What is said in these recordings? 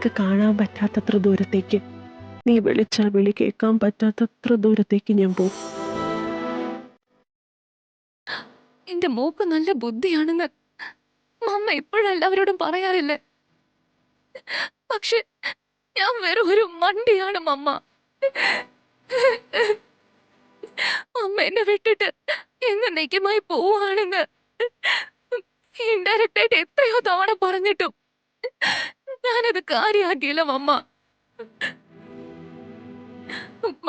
നിനക്ക് കാണാൻ പറ്റാത്തത്ര ദൂരത്തേക്ക്, നീ വിളിച്ചാൽ വിളി കേൾക്കാൻ പറ്റാത്തത്ര ദൂരത്തേക്ക് ഞാൻ പോകും. എന്റെ മോക്ക് നല്ല ബുദ്ധിയാണെന്ന് മമ്മ എപ്പോഴും എല്ലാവരോടും പറയാറില്ലേ? പക്ഷെ ഞാൻ വെറും ഒരു മണ്ടിയാണ് മമ്മ. അമ്മ എന്നെ വിട്ടിട്ട് എന്നേക്കുമായി പോവാണെന്ന് ഇൻഡയറക്റ്റ് ആയിട്ട് എത്രയോ തവണ പറഞ്ഞിട്ടും ഞാനത് കാര്യമാക്കിയില്ല മമ്മ.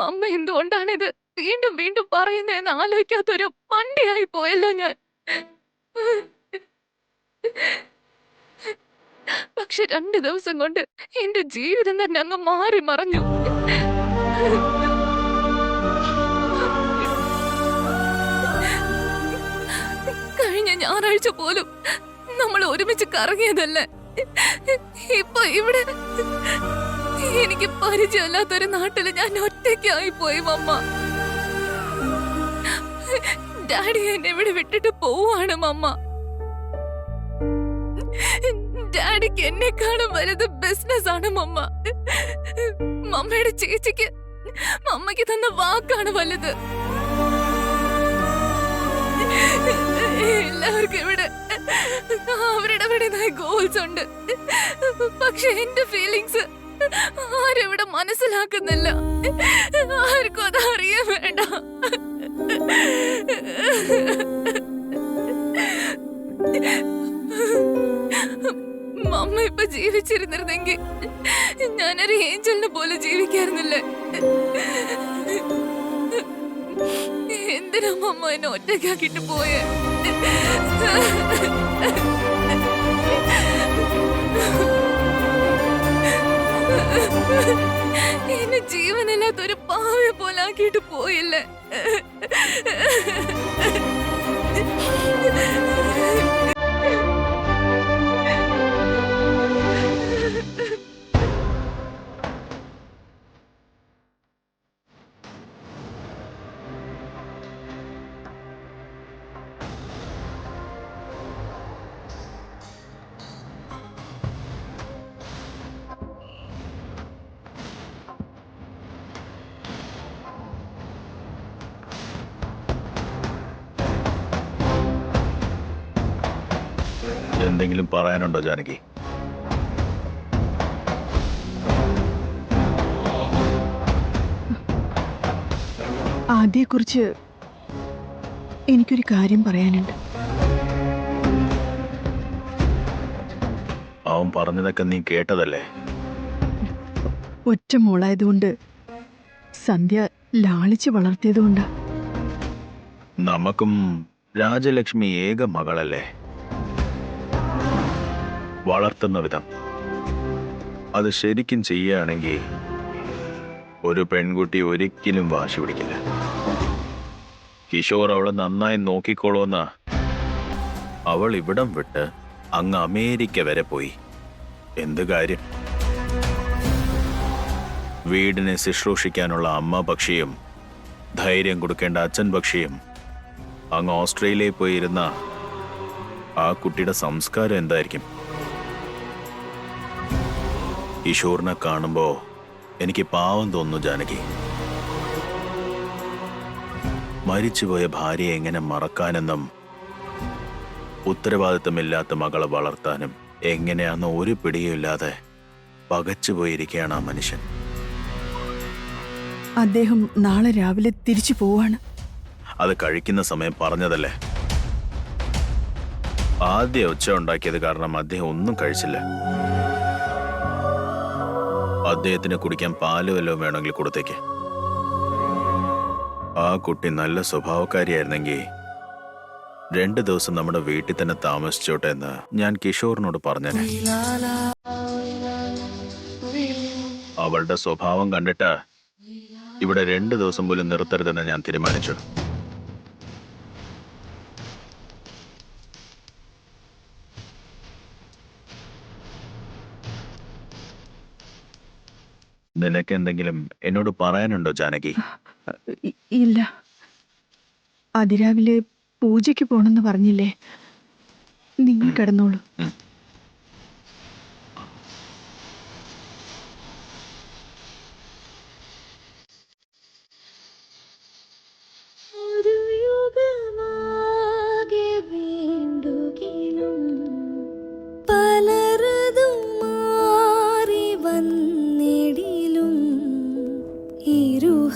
മമ്മ എന്തുകൊണ്ടാണ് ഇത് വീണ്ടും വീണ്ടും പറയുന്നതെന്ന് ആലോചിക്കാത്തൊരു മണ്ടിയായി പോയല്ലോ ഞാൻ. പക്ഷെ 2 ദിവസം കൊണ്ട് എന്റെ ജീവിതം തന്നെ അങ്ങ് മാറി മറഞ്ഞു. കഴിഞ്ഞ ഞായറാഴ്ച പോലും നമ്മൾ ഒരുമിച്ച് കറങ്ങിയതല്ലേ. ഇപ്പൊ ഇവിടെ എനിക്ക് പരിചയമല്ലാത്തൊരു നാട്ടില് ഞാൻ ഒറ്റയ്ക്കായി പോയി മമ്മ. ഡാഡി എന്നെ ഇവിടെ വിട്ടിട്ട് പോവാണ് മമ്മ. ഡാഡിക്ക് എന്നെക്കാളും വലുത് ബിസിനസ് ആണ് മമ്മ. മമ്മയുടെ ചേച്ചിക്ക് മമ്മയ്ക്ക് തന്ന വാക്കാണ് വലുത്. എല്ലാവർക്കും ഇവിടെ അവരുടേതായ ഗോൾസ് ഉണ്ട്. പക്ഷെ എന്റെ ഫീലിങ്സ് ആരും ഇവിടെ മനസ്സിലാക്കുന്നില്ല. ആർക്കും അത് അറിയാൻ വേണ്ട. മമ്മ ഇപ്പൊ ജീവിച്ചിരുന്നിരുന്നെങ്കിൽ ഞാനൊരു ഏഞ്ചലിനെ പോലെ ജീവിക്കായിരുന്നില്ലേ. എന്തിനാ മമ്മ എന്നെ ഒറ്റയ്ക്കാക്കിട്ട് പോയേ? എന്നെ ജീവനില്ലാത്തൊരു പാവയെ പോലെ ആക്കിയിട്ട് പോയില്ലേ. എന്തെങ്കിലും പറയാനുണ്ടോ ജാനകി? ആദ്യയെക്കുറിച്ച് എനിക്കൊരു കാര്യം പറയാനുണ്ട്. അവൻ പറഞ്ഞതൊക്കെ നീ കേട്ടതല്ലേ? ഒറ്റ മോളായതുകൊണ്ട്, സന്ധ്യ ലാളിച്ച് വളർത്തിയതുകൊണ്ടാ. നമുക്കും രാജലക്ഷ്മി ഏക മകളല്ലേ. വളർത്തുന്ന വിധം അത് ശരിക്കും ചെയ്യുകയാണെങ്കിൽ ഒരു പെൺകുട്ടി ഒരിക്കലും വാശി പിടിക്കില്ല. കിഷോർ അവളെ നന്നായി നോക്കിക്കോളൂന്ന അവൾ ഇവിടം വിട്ട് അങ്ങ് അമേരിക്ക വരെ പോയി. എന്ത് കാര്യം? വീടിനെ ശുശ്രൂഷിക്കാനുള്ള അമ്മ പക്ഷിയും ധൈര്യം കൊടുക്കേണ്ട അച്ഛൻ പക്ഷിയും അങ്ങ് ഓസ്ട്രേലിയയിൽ പോയിരുന്ന ആ കുട്ടിയുടെ സംസ്കാരം എന്തായിരിക്കും? കിഷോറിനെ കാണുമ്പോ എനിക്ക് പാവം തോന്നുന്നു ജാനകി. മരിച്ചുപോയ ഭാര്യയെ എങ്ങനെ മറക്കാനെന്നും ഉത്തരവാദിത്തമില്ലാത്ത മകളെ വളർത്താനും എങ്ങനെയാണെന്ന് ഒരു പിടിയുമില്ലാതെ പകച്ചുപോയിരിക്കുകയാണ് ആ മനുഷ്യൻ. അദ്ദേഹം നാളെ രാവിലെ തിരിച്ചു പോവാണ്. അത് കഴിക്കുന്ന സമയം പറഞ്ഞതല്ലേ. ആദ്യം ഒച്ച ഉണ്ടാക്കിയത് കാരണം അദ്ദേഹം ഒന്നും കഴിച്ചില്ല. അദ്ദേഹത്തിന് കുടിക്കാൻ പാല് വല്ലതും വേണമെങ്കിൽ കൊടുത്തേക്ക്. ആ കുട്ടി നല്ല സ്വഭാവക്കാരിയായിരുന്നെങ്കിൽ 2 ദിവസം നമ്മുടെ വീട്ടിൽ തന്നെ താമസിച്ചോട്ടെ എന്ന് ഞാൻ കിഷോറിനോട് പറഞ്ഞേനെ. അവളുടെ സ്വഭാവം കണ്ടിട്ട് ഇവിടെ 2 ദിവസം പോലും നിർത്തരുതെന്ന് ഞാൻ തീരുമാനിച്ചു. നിനക്ക് എന്തെങ്കിലും എന്നോട് പറയാനുണ്ടോ ജാനകി? ഇല്ല. അതിരാവിലെ പൂജയ്ക്ക് പോണെന്ന് പറഞ്ഞില്ലേ? നിങ്ങൾ കിടന്നോളൂ.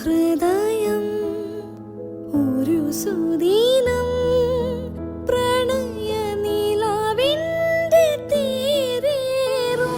ഹൃദയം ഒരു സുദീനം പ്രണയ നിലാവിൻ്റെ തേരേറും.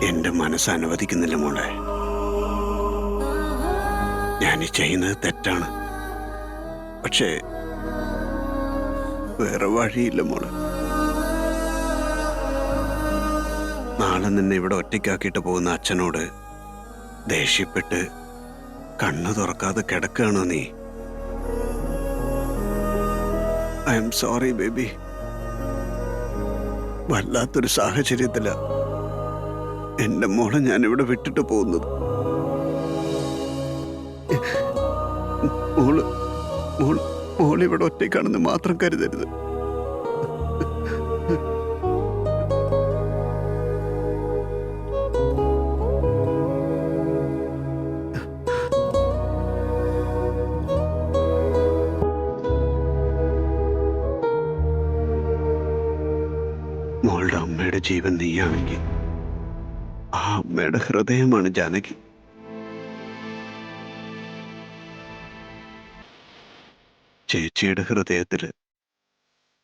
എന്റെ മനസ്സ് അനുവദിക്കുന്നില്ല മോളെ. ഞാൻ ഈ ചെയ്യുന്നത് തെറ്റാണ്, പക്ഷേ വേറെ വഴിയില്ല മോളെ. നാളെ നിന്നെ ഇവിടെ ഒറ്റയ്ക്കാക്കിയിട്ട് പോകുന്ന അച്ഛനോട് ദേഷ്യപ്പെട്ട് കണ്ണു തുറക്കാതെ കിടക്കുകയാണോ നീ? I am sorry baby. വല്ലാത്തൊരു സാഹചര്യത്തിലാ എന്റെ മോളെ ഞാനിവിടെ വിട്ടിട്ട് പോകുന്നത്. മോള് മോള് മോളിവിടെ ഒറ്റയ്ക്കാണെന്ന് മാത്രം കരുതരുത്. മോളുടെ അമ്മയുടെ ജീവൻ നീയാണെങ്കിൽ ആ അമ്മയുടെ ഹൃദയമാണ് ജാനകി. ചേച്ചിയുടെ ഹൃദയത്തില്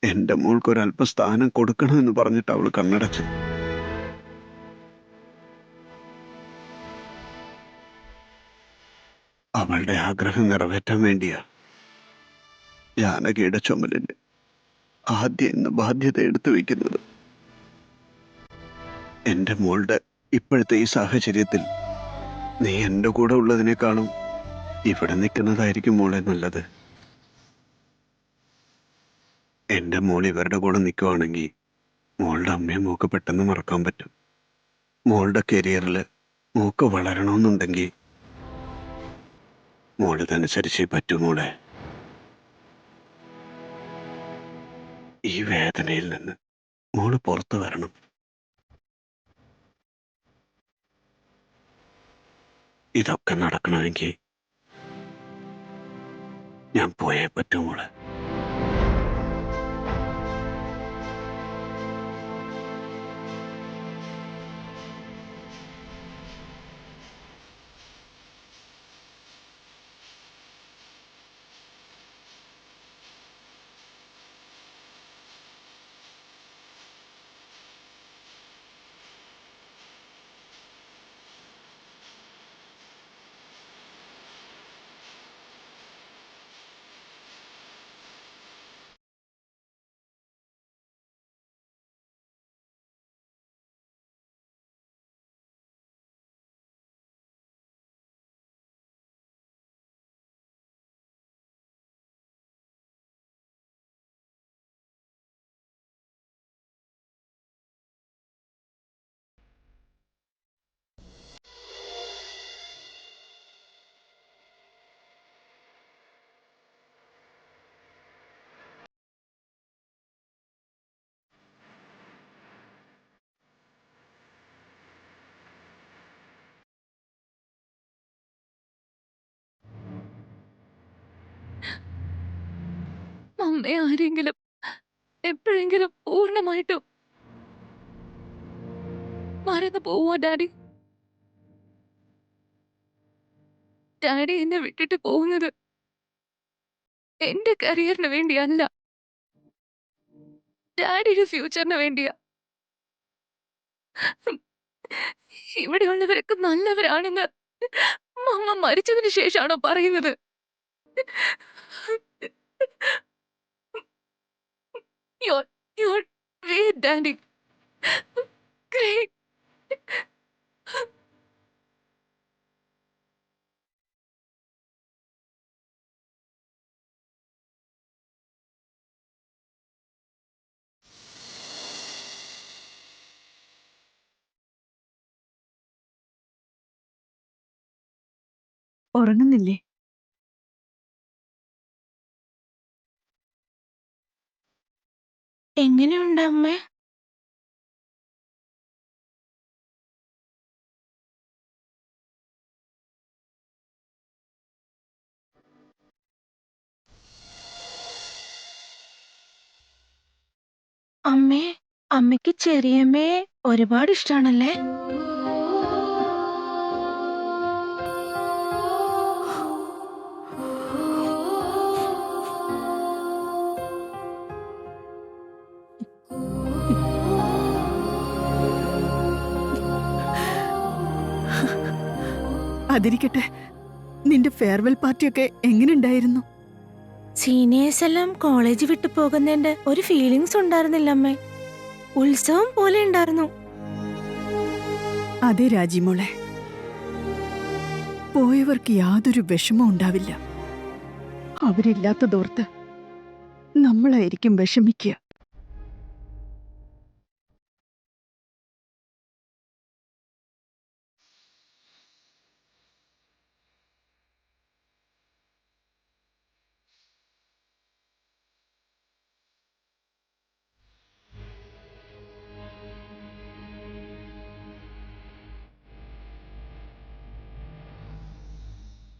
എന്റെ മോൾക്ക് ഒരല്പ സ്ഥാനം കൊടുക്കണമെന്ന് പറഞ്ഞിട്ട് അവള് കണ്ണടച്ചു. അവളുടെ ആഗ്രഹം നിറവേറ്റാൻ വേണ്ടിയാ ജാനകിയുടെ ചുമലില് ആദ്യം ഇന്ന് ബാധ്യത എടുത്തു വയ്ക്കുന്നത്. എന്റെ മോളുടെ ഇപ്പോഴത്തെ ഈ സാഹചര്യത്തിൽ നീ എന്റെ കൂടെ ഉള്ളതിനേക്കാളും ഇവിടെ നിൽക്കുന്നതായിരിക്കും മോളെ നല്ലത്. എന്റെ മോൾ ഇവരുടെ കൂടെ നിൽക്കുവാണെങ്കിൽ മോളുടെ അമ്മയെ മോക്ക് പെട്ടെന്ന് മറക്കാൻ പറ്റും. മോളുടെ കരിയറിൽ മോക്ക് വളരണമെന്നുണ്ടെങ്കിൽ മോളിതനുസരിച്ചേ പറ്റൂ മോളെ. ഈ വേദനയിൽ നിന്ന് മോള് പുറത്തു വരണം. ഇതൊക്കെ നടക്കണമെങ്കിൽ ഞാൻ പോയേ പറ്റൂ മോളെ. അമ്മയെ ആരെങ്കിലും എപ്പോഴെങ്കിലും പൂർണ്ണമായിട്ടും മറന്നു പോവാ ഡാഡി? ഡാഡി എന്നെ വിട്ടിട്ട് പോകുന്നത് എന്റെ കരിയറിന് വേണ്ടിയല്ല, ഡാഡിയുടെ ഫ്യൂച്ചറിന് വേണ്ടിയാ. ഇവിടെയുള്ളവരൊക്കെ നല്ലവരാണെന്ന് മമ്മ മരിച്ചതിന് ശേഷമാണോ പറയുന്നത്? You're, you're great, Daddy. Great. ഉറങ്ങുന്നില്ലേ? എങ്ങനെയുണ്ട് അമ്മേ? അമ്മേ, അമ്മയ്ക്ക് ചെറിയമ്മയെ ഒരുപാട് ഇഷ്ടാണല്ലേ? അതിരിക്കട്ടെ, നിന്റെ ഫെയർവെൽ പാർട്ടിയൊക്കെ എങ്ങനെയുണ്ടായിരുന്നു? സീനിയേഴ്സ് എല്ലാം കോളേജ് വിട്ടു പോകുന്നതിന്റെ ഒരു ഫീലിങ്സ് ഉണ്ടായിരുന്നില്ല അമ്മേ. ഉത്സവം പോലെ ഉണ്ടായിരുന്നു. അതെ രാജിമോളെ, പോയവർക്ക് യാതൊരു വിഷമവും ഉണ്ടാവില്ല. അവരില്ലാത്തതോർത്ത് നമ്മളായിരിക്കും വിഷമിക്കുക.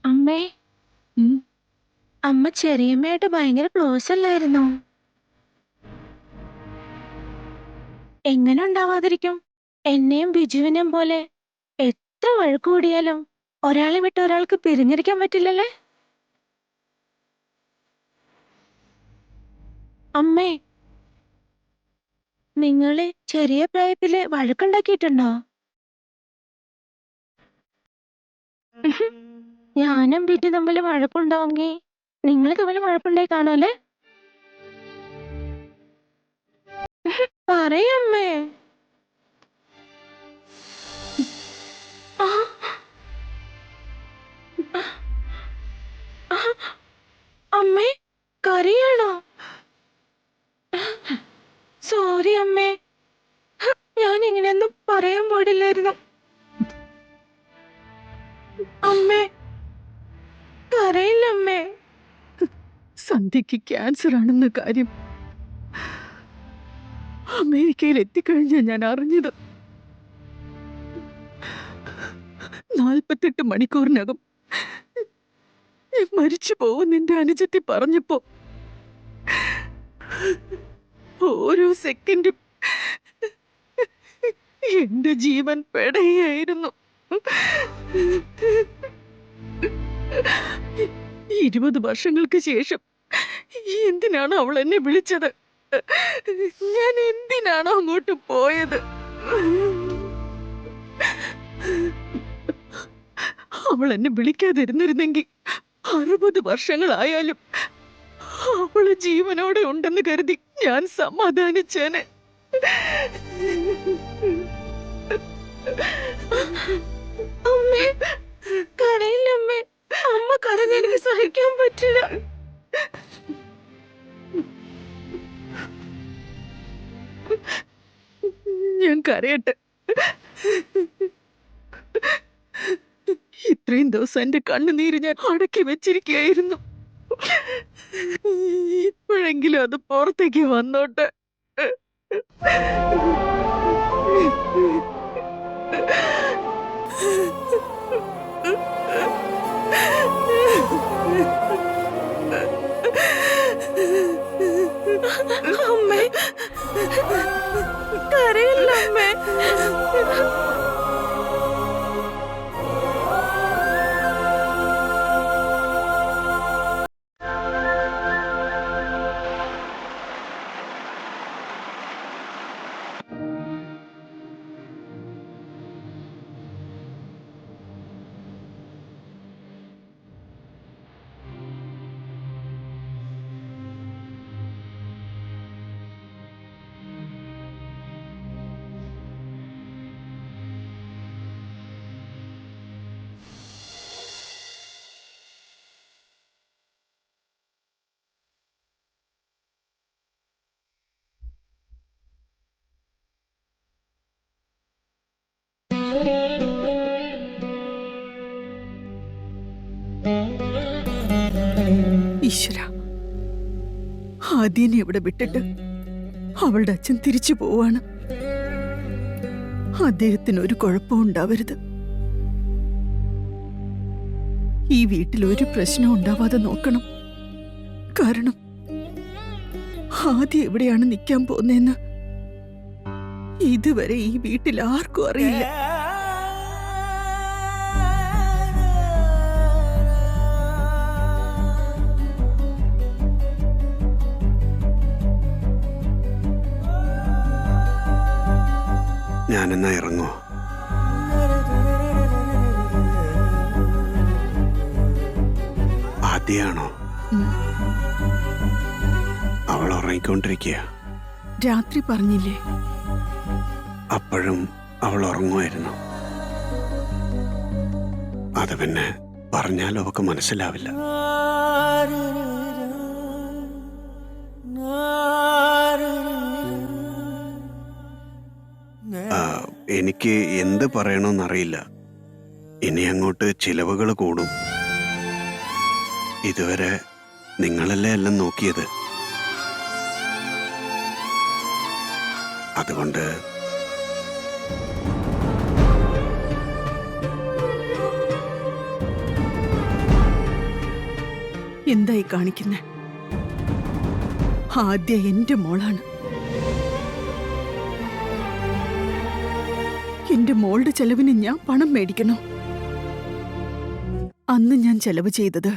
അമ്മേ, ഉം. അമ്മ ചെറിയമ്മയായിട്ട് ഭയങ്കര ക്ലോസ് അല്ലായിരുന്നോ? എങ്ങനെ ഉണ്ടാവാതിരിക്കും? എന്നെയും ബിജുവിനെയും പോലെ എത്ര വഴക്ക് കൂടിയാലും ഒരാളെ വിട്ട് ഒരാൾക്ക് പിരിഞ്ഞിരിക്കാൻ പറ്റില്ലല്ലേ? അമ്മേ, നിങ്ങളെ ചെറിയ പ്രായത്തില് വഴക്കുണ്ടാക്കിയിട്ടുണ്ടോ? ഞാനും ബിജു തമ്മിൽ വഴക്കുണ്ടാവുമെങ്കിൽ നിങ്ങൾ തമ്മിൽ വഴക്കുണ്ടായി കാണുമല്ലേ? പറയമ്മേ. ആ, ആ, അമ്മേ, കരയാണോ? സോറി അമ്മേ, ഞാൻ ഇങ്ങനെയൊന്നും പറയാൻ പാടില്ലായിരുന്നു. അമ്മേ, കരയില്ലമ്മേ. സന്ധ്യയ്ക്ക് ക്യാൻസർ ആണെന്ന കാര്യം അമേരിക്കയിൽ എത്തിക്കഴിഞ്ഞാ ഞാൻ അറിഞ്ഞത്. 48 മണിക്കൂറിനകം മരിച്ചു പോകും നിന്റെ അനുജത്തി പറഞ്ഞപ്പോ ഓരോ സെക്കൻഡും എന്റെ ജീവൻ പെടയായിരുന്നു. 20 വർഷങ്ങൾക്ക് ശേഷം എന്തിനാണ് അവൾ എന്നെ വിളിച്ചത്? ഞാൻ എന്തിനാണോ അങ്ങോട്ട് പോയത്? അവൾ എന്നെ വിളിക്കാതിരുന്നിരുന്നെങ്കിൽ 60 വർഷങ്ങളായാലും അവള് ജീവനോടെ ഉണ്ടെന്ന് കരുതി ഞാൻ സമാധാനിച്ചേനെ. അമ്മേ, കരയില്ലമ്മേ. അമ്മ കരഞ്ഞെനിക്ക് സഹിക്കാൻ പറ്റില്ല. ഞാൻ കരയട്ടെ. ഇത്രയും ദിവസം എന്റെ കണ്ണുനീര് ഞാൻ അടക്കി വെച്ചിരിക്കുകയായിരുന്നു. ഇപ്പോഴെങ്കിലും അത് പുറത്തേക്ക് വന്നോട്ടെ. അമ്മേ, കരയില്ലമ്മേ. ഈശ്വര, ആദ്യനെ ഇവിടെ വിട്ടിട്ട് അവളുടെ അച്ഛൻ തിരിച്ചു പോവാണ്. അദ്ദേഹത്തിന് ഒരു കുഴപ്പവും ഉണ്ടാവരുത്. ഈ വീട്ടിൽ ഒരു പ്രശ്നവും ഉണ്ടാവാതെ നോക്കണം. കാരണം ആദ്യം എവിടെയാണ് നിൽക്കാൻ പോകുന്നതെന്ന് ഇതുവരെ ഈ വീട്ടിൽ ആർക്കും അറിയില്ല. ഞാനെന്നാ ഇറങ്ങോ? ആദ്യാണോ? അവൾ ഉറങ്ങിക്കൊണ്ടിരിക്കുക. രാത്രി പറഞ്ഞില്ലേ? അപ്പോഴും അവൾ ഉറങ്ങുമായിരുന്നു. അത് പിന്നെ പറഞ്ഞാലും അവക്ക് മനസ്സിലാവില്ല. എനിക്ക് എന്ത് പറയണമെന്നറിയില്ല. ഇനി അങ്ങോട്ട് ചിലവുകൾ കൂടും. ഇതുവരെ നിങ്ങളല്ലേ എല്ലാം നോക്കിയത്. അതുകൊണ്ട് എന്തായി കാണിക്കുന്നെ? ആദ്യ എന്റെ മോളാണ്. എന്റെ മോളുടെ ചെലവിന് ഞാൻ പണം മേടിക്കണോ? അന്ന് ഞാൻ ചെലവ് ചെയ്തത്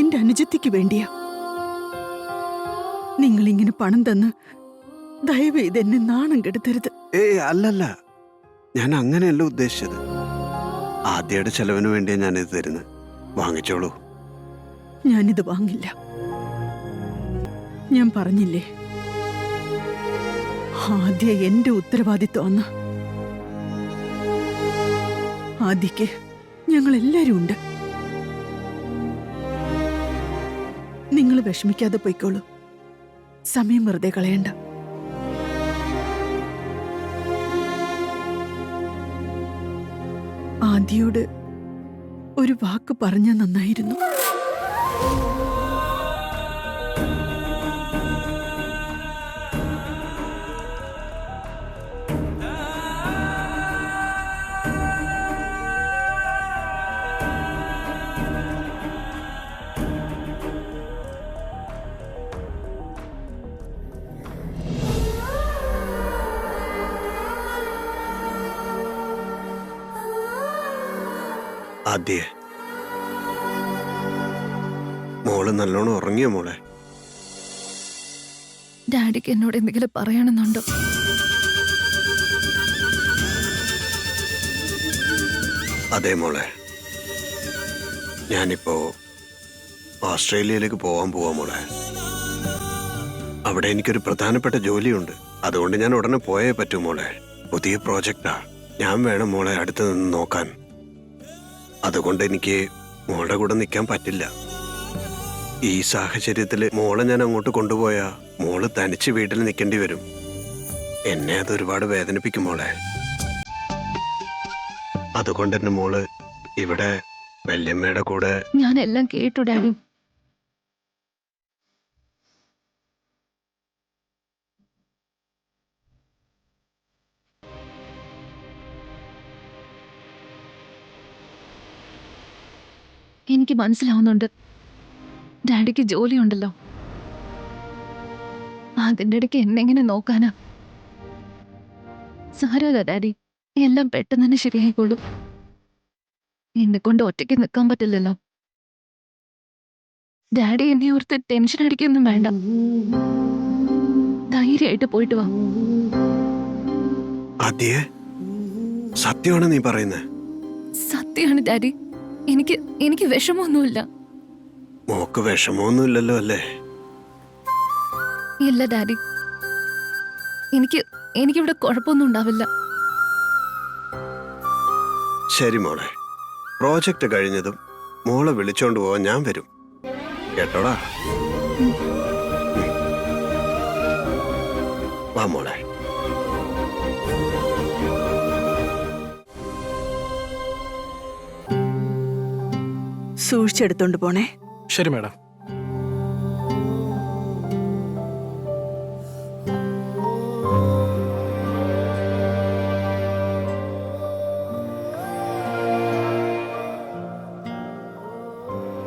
എന്റെ അനുജത്തിക്ക് വേണ്ടിയാ. നിങ്ങളിങ്ങനെ പണം തന്ന് ദയവേത് എന്നെ നാണം കെടുത്തരുത്. അല്ലല്ല, ഞാൻ അങ്ങനെയല്ല ഉദ്ദേശിച്ചത്. ആദ്യയുടെ ചെലവിന് വേണ്ടിയാ ഞാനിത് തരുന്നത്. വാങ്ങിച്ചോളൂ. ഞാനിത് വാങ്ങില്ല. ഞാൻ പറഞ്ഞില്ലേ, ആദ്യ എന്റെ ഉത്തരവാദിത്വമാണ്. ആദ്യക്ക് ഞങ്ങൾ എല്ലാരും ഉണ്ട്. നിങ്ങൾ വിഷമിക്കാതെ പോയിക്കോളൂ. സമയം വെറുതെ കളയണ്ട. ആദ്യയോട് ഒരു വാക്ക് പറഞ്ഞ നന്നായിരുന്നു. ആദ്യേ, മോള് നല്ലോണം ഉറങ്ങിയോ മോളെ? ഡാഡിക്ക് എന്നോട് എന്തെങ്കിലും പറയണമെന്നുണ്ടോ? അതെ മോളെ, ഞാനിപ്പോ ഓസ്ട്രേലിയയിലേക്ക് പോവാൻ പോവാ മോളെ. അവിടെ എനിക്കൊരു പ്രധാനപ്പെട്ട ജോലിയുണ്ട്. അതുകൊണ്ട് ഞാൻ ഉടനെ പോയേ പറ്റൂ മോളെ. പുതിയ പ്രോജക്റ്റാ. ഞാൻ വേണം മോളെ അടുത്ത് നിന്ന് നോക്കാൻ. അതുകൊണ്ട് എനിക്ക് മോളുടെ കൂടെ നിൽക്കാൻ പറ്റില്ല. ഈ സാഹചര്യത്തിൽ മോളെ ഞാൻ അങ്ങോട്ട് കൊണ്ടുപോയാ മോള് തനിച്ച് വീട്ടിൽ നിൽക്കേണ്ടി വരും. എന്നെ അത് ഒരുപാട് വേദനിപ്പിക്കും മോളെ. അതുകൊണ്ട് തന്നെ മോള് ഇവിടെ വല്യമ്മയുടെ കൂടെ. ഞാൻ എല്ലാം കേട്ടു ഡാഡി. എനിക്ക് മനസ്സിലാവുന്നുണ്ട്. ഡാഡിക്ക് ജോലിയുണ്ടല്ലോ. അതിൻ്റെ ഇടയ്ക്ക് എന്നെങ്ങനെ നോക്കാനാ? സാരമില്ല ഡാഡി, എല്ലാം പെട്ടെന്ന് തന്നെ ശരിയായിക്കോളൂ. എന്നെ കൊണ്ട് ഒറ്റയ്ക്ക് നിൽക്കാൻ പറ്റില്ലല്ലോ. ഡാഡി എന്നെ ഓർത്ത് ടെൻഷൻ അടിക്കൊന്നും വേണ്ട. ധൈര്യമായിട്ട് പോയിട്ട് വാ. ആദ്യേ, സത്യമാണ് നീ പറയുന്നത്? സത്യമാണ് ഡാഡി. എനിക്ക് വിഷമമൊന്നുമില്ല. മോക്ക് വിഷമമൊന്നുമില്ലല്ലോ അല്ലേ? ഇല്ല ഡാഡി, എനിക്കിവിടെ കുഴപ്പമൊന്നും ഉണ്ടാവില്ല. ശരി മോളെ, പ്രോജക്റ്റ് കഴിഞ്ഞതും മോളെ വിളിച്ചോണ്ട് പോവാൻ ഞാൻ വരും. കേട്ടോടാ? വാ മോളെ. സൂക്ഷിച്ചെടുത്തോണ്ട് പോണേ. ശരി മാഡം.